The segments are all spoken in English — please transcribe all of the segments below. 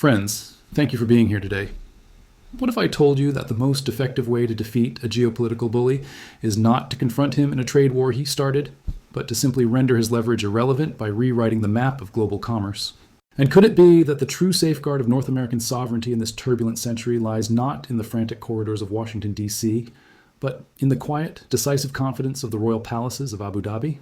Friends, thank you for being here today. What if I told you that the most effective way to defeat a geopolitical bully is not to confront him in a trade war he started, but to simply render his leverage irrelevant by rewriting the map of global commerce? And could it be that the true safeguard of North American sovereignty in this turbulent century lies not in the frantic corridors of Washington, D.C., but in the quiet, decisive confidence of the royal palaces of Abu Dhabi?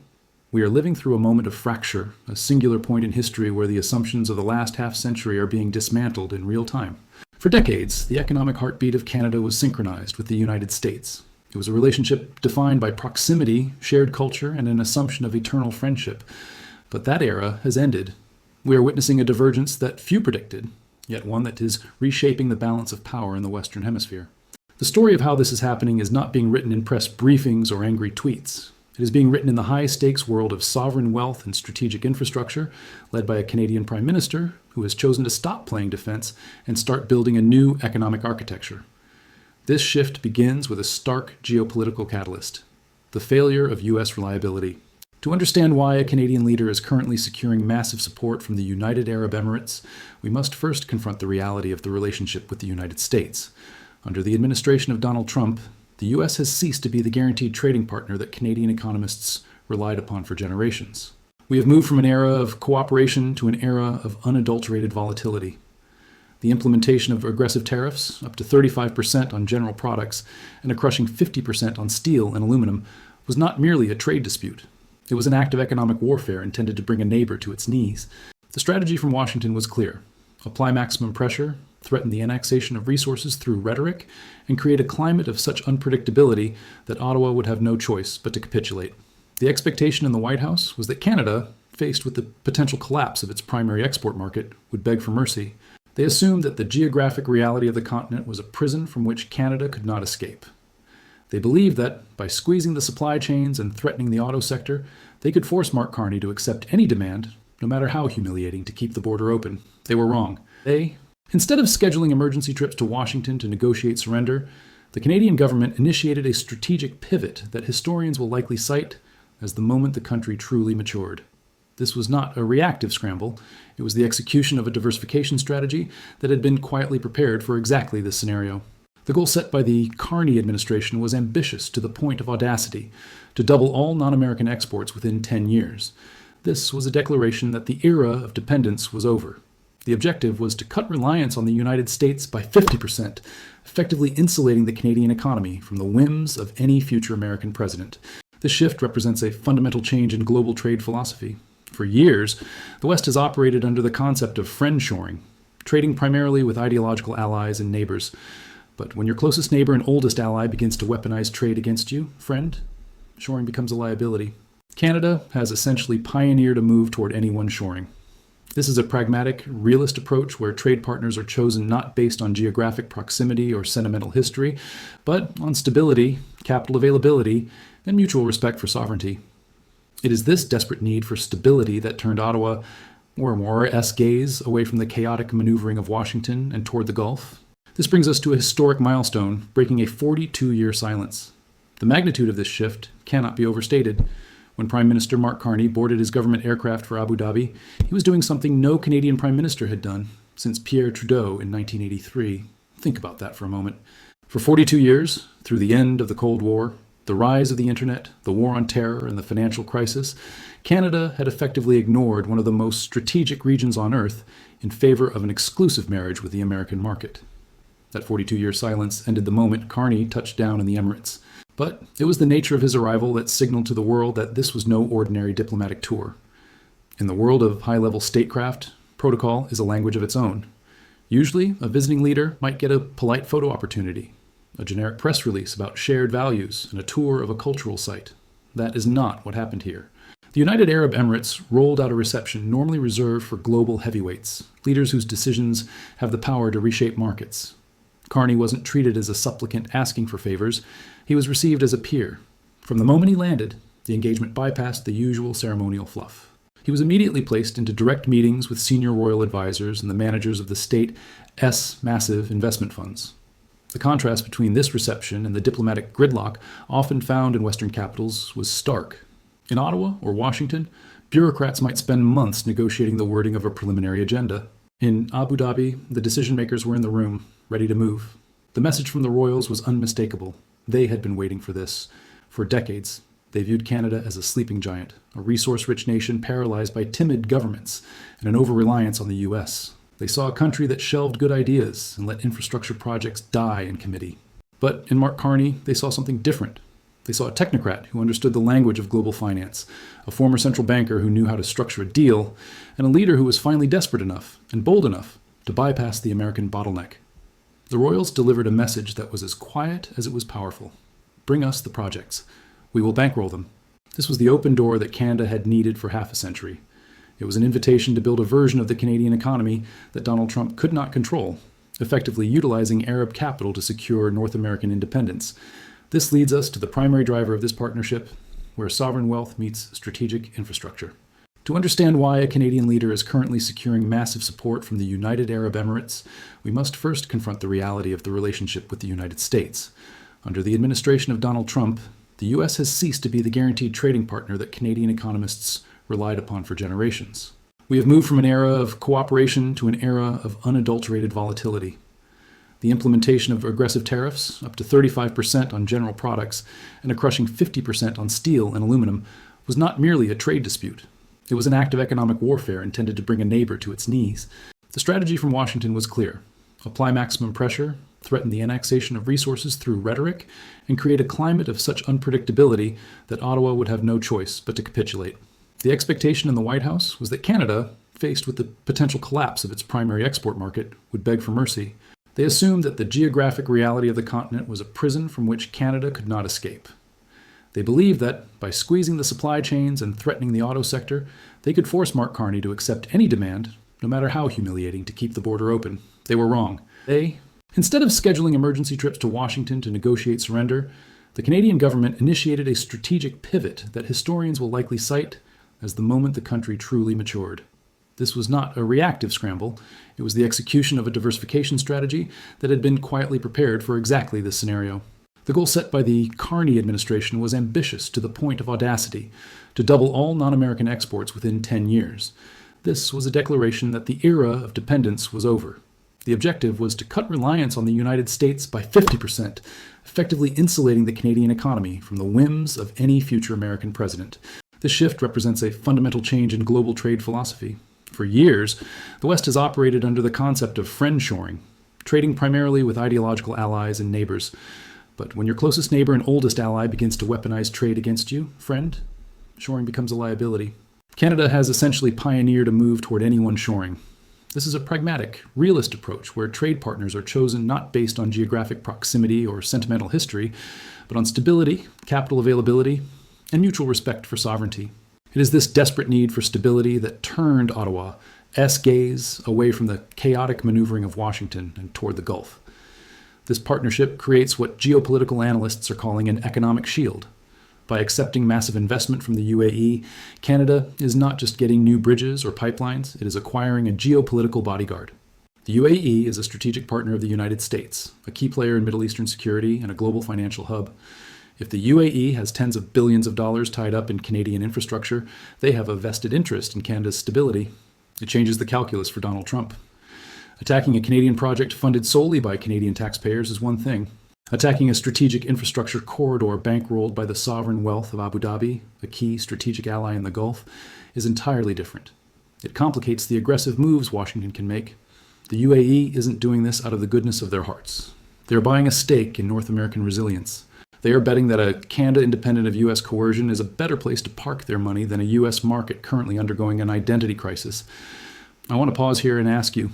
We are living through a moment of fracture, a singular point in history where the assumptions of the last half-century are being dismantled in real time. For decades, the economic heartbeat of Canada was synchronized with the United States. It was a relationship defined by proximity, shared culture, and an assumption of eternal friendship. But that era has ended. We are witnessing a divergence that few predicted, yet one that is reshaping the balance of power in the Western Hemisphere. The story of how this is happening is not being written in press briefings or angry tweets. It is being written in the high-stakes world of sovereign wealth and strategic infrastructure, led by a Canadian Prime Minister who has chosen to stop playing defense and start building a new economic architecture. This shift begins with a stark geopolitical catalyst: the failure of U.S. reliability. To understand why a Canadian leader is currently securing massive support from the United Arab Emirates, we must first confront the reality of the relationship with the United States. Under the administration of Donald Trump, the U.S. has ceased to be the guaranteed trading partner that Canadian economists relied upon for generations. We have moved from an era of cooperation to an era of unadulterated volatility. The implementation of aggressive tariffs, up to 35% on general products and a crushing 50% on steel and aluminum, was not merely a trade dispute. It was an act of economic warfare intended to bring a neighbor to its knees. The strategy from Washington was clear: apply maximum pressure, threaten the annexation of resources through rhetoric, and create a climate of such unpredictability that Ottawa would have no choice but to capitulate. The expectation in the White House was that Canada, faced with the potential collapse of its primary export market, would beg for mercy. They assumed that the geographic reality of the continent was a prison from which Canada could not escape. They believed that, by squeezing the supply chains and threatening the auto sector, they could force Mark Carney to accept any demand, no matter how humiliating, to keep the border open. They were wrong. Instead of scheduling emergency trips to Washington to negotiate surrender, the Canadian government initiated a strategic pivot that historians will likely cite as the moment the country truly matured. This was not a reactive scramble. It was the execution of a diversification strategy that had been quietly prepared for exactly this scenario. The goal set by the Carney administration was ambitious to the point of audacity: to double all non-American exports within 10 years. This was a declaration that the era of dependence was over. The objective was to cut reliance on the United States by 50%, effectively insulating the Canadian economy from the whims of any future American president. This shift represents a fundamental change in global trade philosophy. For years, the West has operated under the concept of friendshoring, trading primarily with ideological allies and neighbors. But when your closest neighbor and oldest ally begins to weaponize trade against you, friend, shoring becomes a liability. Canada has essentially pioneered a move toward anyone shoring. This is a pragmatic, realist approach where trade partners are chosen not based on geographic proximity or sentimental history, but on stability, capital availability, and mutual respect for sovereignty. It is this desperate need for stability that turned Ottawa, or more-esque gaze, away from the chaotic maneuvering of Washington and toward the Gulf. This brings us to a historic milestone, breaking a 42-year silence. The magnitude of this shift cannot be overstated. When Prime Minister Mark Carney boarded his government aircraft for Abu Dhabi, he was doing something no Canadian Prime Minister had done since Pierre Trudeau in 1983. Think about that for a moment. For 42 years, through the end of the Cold War, the rise of the internet, the war on terror, and the financial crisis, Canada had effectively ignored one of the most strategic regions on Earth in favor of an exclusive marriage with the American market. That 42-year silence ended the moment Carney touched down in the Emirates. But it was the nature of his arrival that signaled to the world that this was no ordinary diplomatic tour. In the world of high-level statecraft, protocol is a language of its own. Usually, a visiting leader might get a polite photo opportunity, a generic press release about shared values, and a tour of a cultural site. That is not what happened here. The United Arab Emirates rolled out a reception normally reserved for global heavyweights, leaders whose decisions have the power to reshape markets. Carney wasn't treated as a supplicant asking for favors. He was received as a peer. From the moment he landed, the engagement bypassed the usual ceremonial fluff. He was immediately placed into direct meetings with senior royal advisors and the managers of the state's massive investment funds. The contrast between this reception and the diplomatic gridlock often found in Western capitals was stark. In Ottawa or Washington, bureaucrats might spend months negotiating the wording of a preliminary agenda. In Abu Dhabi, the decision makers were in the room, ready to move. The message from the royals was unmistakable. They had been waiting for this. For decades, they viewed Canada as a sleeping giant, a resource-rich nation paralyzed by timid governments and an over-reliance on the U.S. They saw a country that shelved good ideas and let infrastructure projects die in committee. But in Mark Carney, they saw something different. They saw a technocrat who understood the language of global finance, a former central banker who knew how to structure a deal, and a leader who was finally desperate enough and bold enough to bypass the American bottleneck. The royals delivered a message that was as quiet as it was powerful. Bring us the projects. We will bankroll them. This was the open door that Canada had needed for half a century. It was an invitation to build a version of the Canadian economy that Donald Trump could not control, effectively utilizing Arab capital to secure North American independence. This leads us to the primary driver of this partnership, where sovereign wealth meets strategic infrastructure. To understand why a Canadian leader is currently securing massive support from the United Arab Emirates, we must first confront the reality of the relationship with the United States. Under the administration of Donald Trump, the U.S. has ceased to be the guaranteed trading partner that Canadian economists relied upon for generations. We have moved from an era of cooperation to an era of unadulterated volatility. The implementation of aggressive tariffs, up to 35% on general products and a crushing 50% on steel and aluminum, was not merely a trade dispute. It was an act of economic warfare intended to bring a neighbor to its knees. The strategy from Washington was clear: apply maximum pressure, threaten the annexation of resources through rhetoric, and create a climate of such unpredictability that Ottawa would have no choice but to capitulate. The expectation in the White House was that Canada, faced with the potential collapse of its primary export market, would beg for mercy. They assumed that the geographic reality of the continent was a prison from which Canada could not escape. They believed that, by squeezing the supply chains and threatening the auto sector, they could force Mark Carney to accept any demand, no matter how humiliating, to keep the border open. They were wrong. Instead of scheduling emergency trips to Washington to negotiate surrender, the Canadian government initiated a strategic pivot that historians will likely cite as the moment the country truly matured. This was not a reactive scramble. It was the execution of a diversification strategy that had been quietly prepared for exactly this scenario. The goal set by the Carney administration was ambitious to the point of audacity: to double all non-American exports within 10 years. This was a declaration that the era of dependence was over. The objective was to cut reliance on the United States by 50%, effectively insulating the Canadian economy from the whims of any future American president. This shift represents a fundamental change in global trade philosophy. For years, the West has operated under the concept of friendshoring, trading primarily with ideological allies and neighbors. But when your closest neighbor and oldest ally begins to weaponize trade against you, friend, shoring becomes a liability. Canada has essentially pioneered a move toward anyone shoring. This is a pragmatic, realist approach where trade partners are chosen not based on geographic proximity or sentimental history, but on stability, capital availability, and mutual respect for sovereignty. It is this desperate need for stability that turned Ottawa's gaze away from the chaotic maneuvering of Washington and toward the Gulf. This partnership creates what geopolitical analysts are calling an economic shield. By accepting massive investment from the UAE, Canada is not just getting new bridges or pipelines, it is acquiring a geopolitical bodyguard. The UAE is a strategic partner of the United States, a key player in Middle Eastern security and a global financial hub. If the UAE has tens of billions of dollars tied up in Canadian infrastructure, they have a vested interest in Canada's stability. It changes the calculus for Donald Trump. Attacking a Canadian project funded solely by Canadian taxpayers is one thing. Attacking a strategic infrastructure corridor bankrolled by the sovereign wealth of Abu Dhabi, a key strategic ally in the Gulf, is entirely different. It complicates the aggressive moves Washington can make. The UAE isn't doing this out of the goodness of their hearts. They are buying a stake in North American resilience. They are betting that a Canada independent of U.S. coercion is a better place to park their money than a U.S. market currently undergoing an identity crisis. I want to pause here and ask you,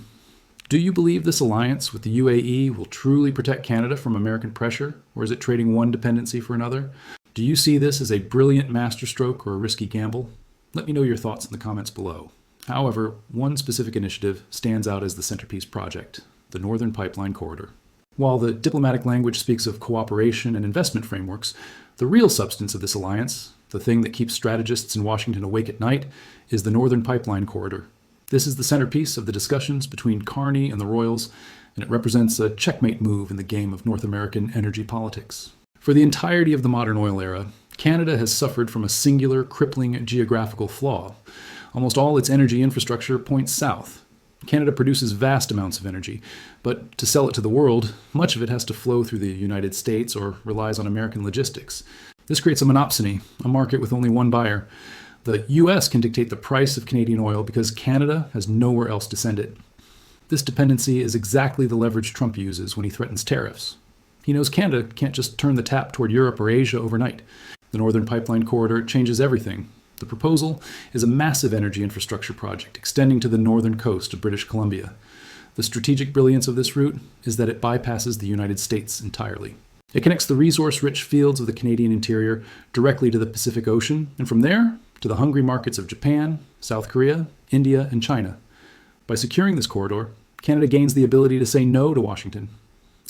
do you believe this alliance with the UAE will truly protect Canada from American pressure, or is it trading one dependency for another? Do you see this as a brilliant masterstroke or a risky gamble? Let me know your thoughts in the comments below. However, one specific initiative stands out as the centerpiece project, the Northern Pipeline Corridor. While the diplomatic language speaks of cooperation and investment frameworks, the real substance of this alliance, the thing that keeps strategists in Washington awake at night, is the Northern Pipeline Corridor. This is the centerpiece of the discussions between Carney and the Royals, and it represents a checkmate move in the game of North American energy politics. For the entirety of the modern oil era, Canada has suffered from a singular, crippling geographical flaw. Almost all its energy infrastructure points south. Canada produces vast amounts of energy, but to sell it to the world, much of it has to flow through the United States or relies on American logistics. This creates a monopsony, a market with only one buyer. The US can dictate the price of Canadian oil because Canada has nowhere else to send it. This dependency is exactly the leverage Trump uses when he threatens tariffs. He knows Canada can't just turn the tap toward Europe or Asia overnight. The Northern Pipeline Corridor changes everything. The proposal is a massive energy infrastructure project extending to the northern coast of British Columbia. The strategic brilliance of this route is that it bypasses the United States entirely. It connects the resource-rich fields of the Canadian interior directly to the Pacific Ocean, and from there to the hungry markets of Japan, South Korea, India, and China. By securing this corridor, Canada gains the ability to say no to Washington.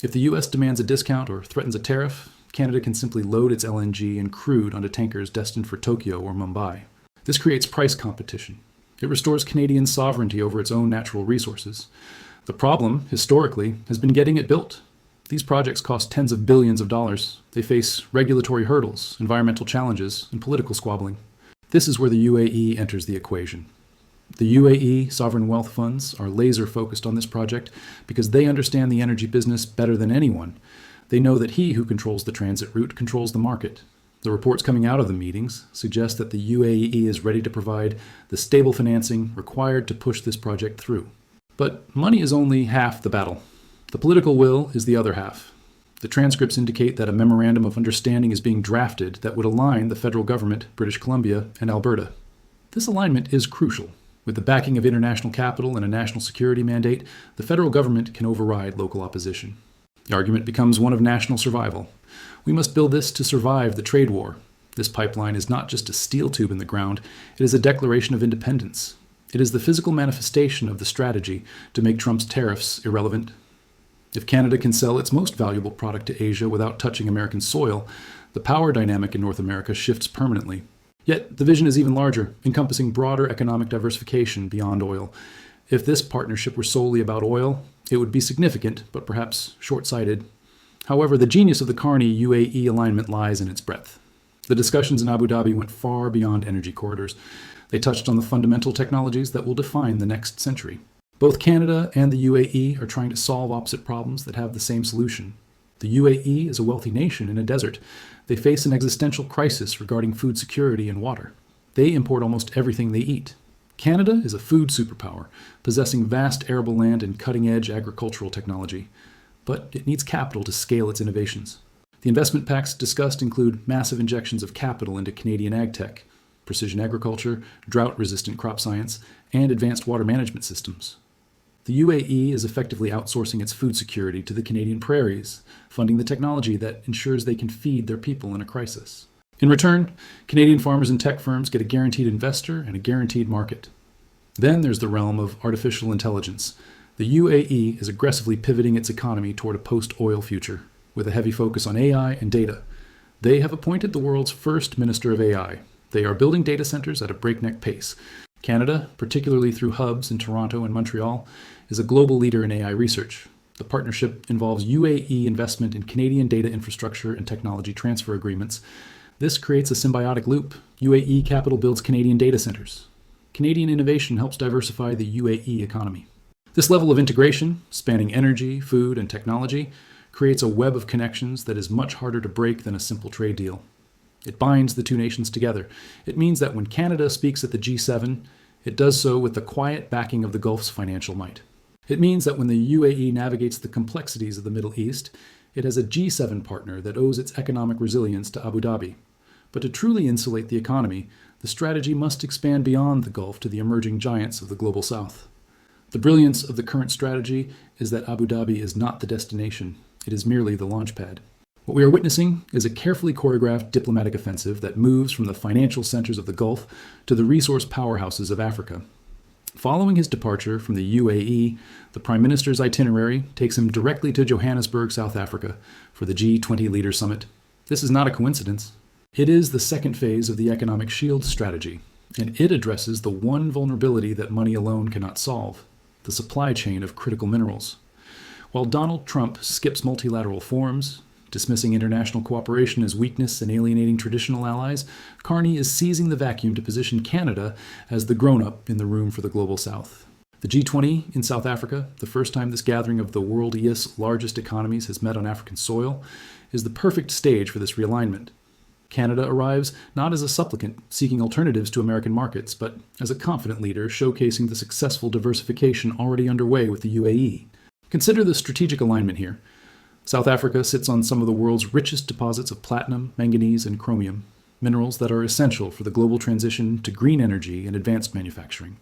If the US demands a discount or threatens a tariff, Canada can simply load its LNG and crude onto tankers destined for Tokyo or Mumbai. This creates price competition. It restores Canadian sovereignty over its own natural resources. The problem, historically, has been getting it built. These projects cost tens of billions of dollars. They face regulatory hurdles, environmental challenges, and political squabbling. This is where the UAE enters the equation. The UAE sovereign wealth funds are laser focused on this project because they understand the energy business better than anyone. They know that he who controls the transit route controls the market. The reports coming out of the meetings suggest that the UAE is ready to provide the stable financing required to push this project through. But money is only half the battle. The political will is the other half. The transcripts indicate that a memorandum of understanding is being drafted that would align the federal government, British Columbia, and Alberta. This alignment is crucial. With the backing of international capital and a national security mandate, the federal government can override local opposition. The argument becomes one of national survival. We must build this to survive the trade war. This pipeline is not just a steel tube in the ground, it is a declaration of independence. It is the physical manifestation of the strategy to make Trump's tariffs irrelevant. If Canada can sell its most valuable product to Asia without touching American soil, the power dynamic in North America shifts permanently. Yet the vision is even larger, encompassing broader economic diversification beyond oil. If this partnership were solely about oil, it would be significant, but perhaps short-sighted. However, the genius of the Carney UAE alignment lies in its breadth. The discussions in Abu Dhabi went far beyond energy corridors. They touched on the fundamental technologies that will define the next century. Both Canada and the UAE are trying to solve opposite problems that have the same solution. The UAE is a wealthy nation in a desert. They face an existential crisis regarding food security and water. They import almost everything they eat. Canada is a food superpower, possessing vast arable land and cutting-edge agricultural technology. But it needs capital to scale its innovations. The investment pacts discussed include massive injections of capital into Canadian ag tech, precision agriculture, drought-resistant crop science, and advanced water management systems. The UAE is effectively outsourcing its food security to the Canadian prairies, funding the technology that ensures they can feed their people in a crisis. In return, Canadian farmers and tech firms get a guaranteed investor and a guaranteed market. Then there's the realm of artificial intelligence. The UAE is aggressively pivoting its economy toward a post-oil future, with a heavy focus on AI and data. They have appointed the world's first Minister of AI. They are building data centers at a breakneck pace. Canada, particularly through hubs in Toronto and Montreal, is a global leader in AI research. The partnership involves UAE investment in Canadian data infrastructure and technology transfer agreements. This creates a symbiotic loop. UAE capital builds Canadian data centers. Canadian innovation helps diversify the UAE economy. This level of integration, spanning energy, food, and technology, creates a web of connections that is much harder to break than a simple trade deal. It binds the two nations together. It means that when Canada speaks at the G7, it does so with the quiet backing of the Gulf's financial might. It means that when the UAE navigates the complexities of the Middle East, it has a G7 partner that owes its economic resilience to Abu Dhabi. But to truly insulate the economy, the strategy must expand beyond the Gulf to the emerging giants of the global South. The brilliance of the current strategy is that Abu Dhabi is not the destination. It is merely the launch pad. What we are witnessing is a carefully choreographed diplomatic offensive that moves from the financial centers of the Gulf to the resource powerhouses of Africa. Following his departure from the UAE, the Prime Minister's itinerary takes him directly to Johannesburg, South Africa, for the G20 Leaders Summit. This is not a coincidence. It is the second phase of the economic shield strategy, and it addresses the one vulnerability that money alone cannot solve: the supply chain of critical minerals. While Donald Trump skips multilateral forums, dismissing international cooperation as weakness and alienating traditional allies, Carney is seizing the vacuum to position Canada as the grown-up in the room for the global South. The G20 in South Africa, the first time this gathering of the world's largest economies has met on African soil, is the perfect stage for this realignment. Canada arrives not as a supplicant seeking alternatives to American markets, but as a confident leader showcasing the successful diversification already underway with the UAE. Consider the strategic alignment here. South Africa sits on some of the world's richest deposits of platinum, manganese, and chromium, minerals that are essential for the global transition to green energy and advanced manufacturing.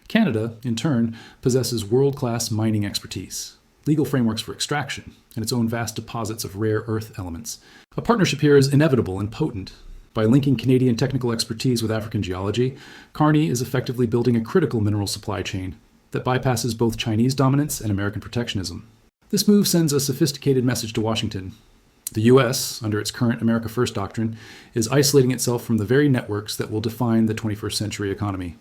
Canada, in turn, possesses world-class mining expertise, legal frameworks for extraction, and its own vast deposits of rare earth elements. A partnership here is inevitable and potent. By linking Canadian technical expertise with African geology, Carney is effectively building a critical mineral supply chain that bypasses both Chinese dominance and American protectionism. This move sends a sophisticated message to Washington. The U.S., under its current America First doctrine, is isolating itself from the very networks that will define the 21st century economy.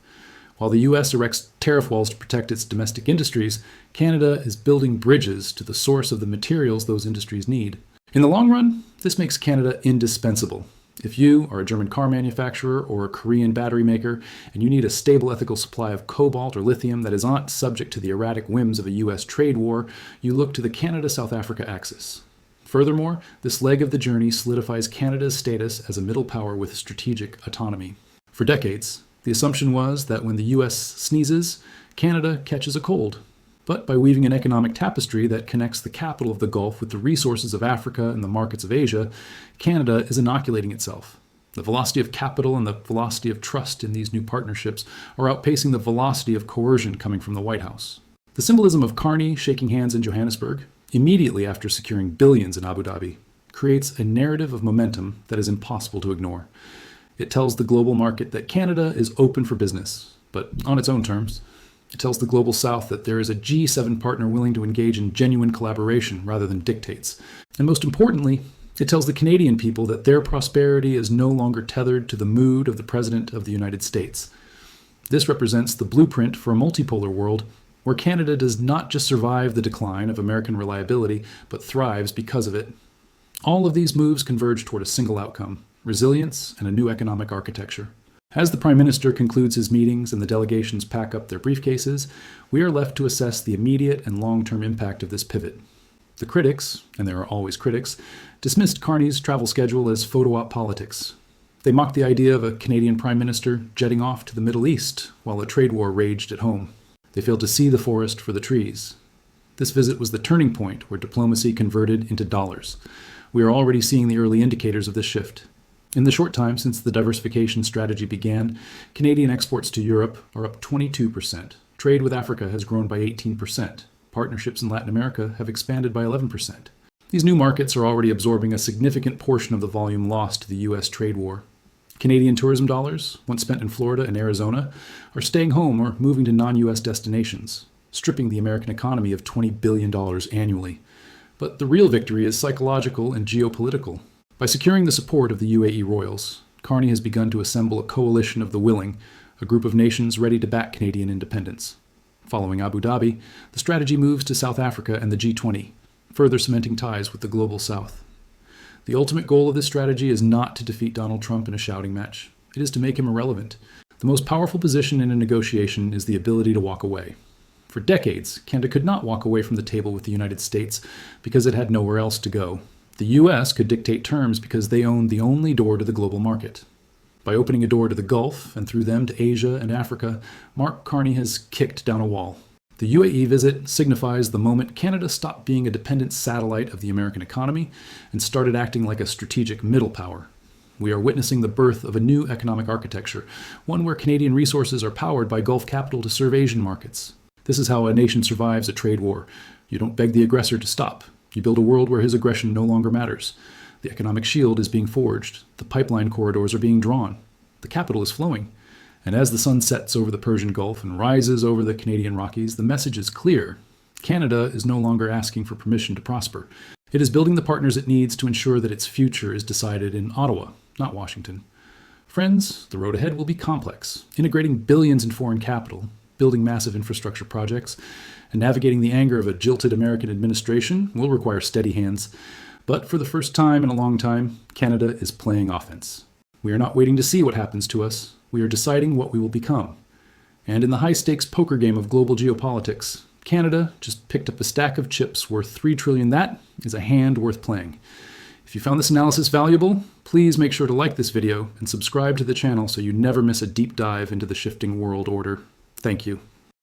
While the U.S. erects tariff walls to protect its domestic industries, Canada is building bridges to the source of the materials those industries need. In the long run, this makes Canada indispensable. If you are a German car manufacturer or a Korean battery maker, and you need a stable ethical supply of cobalt or lithium that is not subject to the erratic whims of a U.S. trade war, you look to the Canada-South Africa axis. Furthermore, this leg of the journey solidifies Canada's status as a middle power with strategic autonomy. For decades, the assumption was that when the U.S. sneezes, Canada catches a cold. But by weaving an economic tapestry that connects the capital of the Gulf with the resources of Africa and the markets of Asia, Canada is inoculating itself. The velocity of capital and the velocity of trust in these new partnerships are outpacing the velocity of coercion coming from the White House. The symbolism of Carney shaking hands in Johannesburg, immediately after securing billions in Abu Dhabi, creates a narrative of momentum that is impossible to ignore. It tells the global market that Canada is open for business, but on its own terms. It tells the global South that there is a G7 partner willing to engage in genuine collaboration rather than dictates. And most importantly, it tells the Canadian people that their prosperity is no longer tethered to the mood of the President of the United States. This represents the blueprint for a multipolar world where Canada does not just survive the decline of American reliability, but thrives because of it. All of these moves converge toward a single outcome: resilience and a new economic architecture. As the Prime Minister concludes his meetings and the delegations pack up their briefcases, we are left to assess the immediate and long-term impact of this pivot. The critics, and there are always critics, dismissed Carney's travel schedule as photo-op politics. They mocked the idea of a Canadian Prime Minister jetting off to the Middle East while a trade war raged at home. They failed to see the forest for the trees. This visit was the turning point where diplomacy converted into dollars. We are already seeing the early indicators of this shift. In the short time since the diversification strategy began, Canadian exports to Europe are up 22%. Trade with Africa has grown by 18%. Partnerships in Latin America have expanded by 11%. These new markets are already absorbing a significant portion of the volume lost to the U.S. trade war. Canadian tourism dollars, once spent in Florida and Arizona, are staying home or moving to non-U.S. destinations, stripping the American economy of $20 billion annually. But the real victory is psychological and geopolitical. By securing the support of the UAE royals, Carney has begun to assemble a coalition of the willing, a group of nations ready to back Canadian independence. Following Abu Dhabi, the strategy moves to South Africa and the G20, further cementing ties with the global South. The ultimate goal of this strategy is not to defeat Donald Trump in a shouting match. It is to make him irrelevant. The most powerful position in a negotiation is the ability to walk away. For decades, Canada could not walk away from the table with the United States because it had nowhere else to go. The U.S. could dictate terms because they owned the only door to the global market. By opening a door to the Gulf and through them to Asia and Africa, Mark Carney has kicked down a wall. The UAE visit signifies the moment Canada stopped being a dependent satellite of the American economy and started acting like a strategic middle power. We are witnessing the birth of a new economic architecture, one where Canadian resources are powered by Gulf capital to serve Asian markets. This is how a nation survives a trade war. You don't beg the aggressor to stop. You build a world where his aggression no longer matters. The economic shield is being forged. The pipeline corridors are being drawn. The capital is flowing. And as the sun sets over the Persian Gulf and rises over the Canadian Rockies, the message is clear. Canada is no longer asking for permission to prosper. It is building the partners it needs to ensure that its future is decided in Ottawa, not Washington. Friends, the road ahead will be complex. Integrating billions in foreign capital, building massive infrastructure projects, and navigating the anger of a jilted American administration will require steady hands. But for the first time in a long time, Canada is playing offense. We are not waiting to see what happens to us. We are deciding what we will become. And in the high-stakes poker game of global geopolitics, Canada just picked up a stack of chips worth $3 trillion. That is a hand worth playing. If you found this analysis valuable, please make sure to like this video and subscribe to the channel so you never miss a deep dive into the shifting world order. Thank you.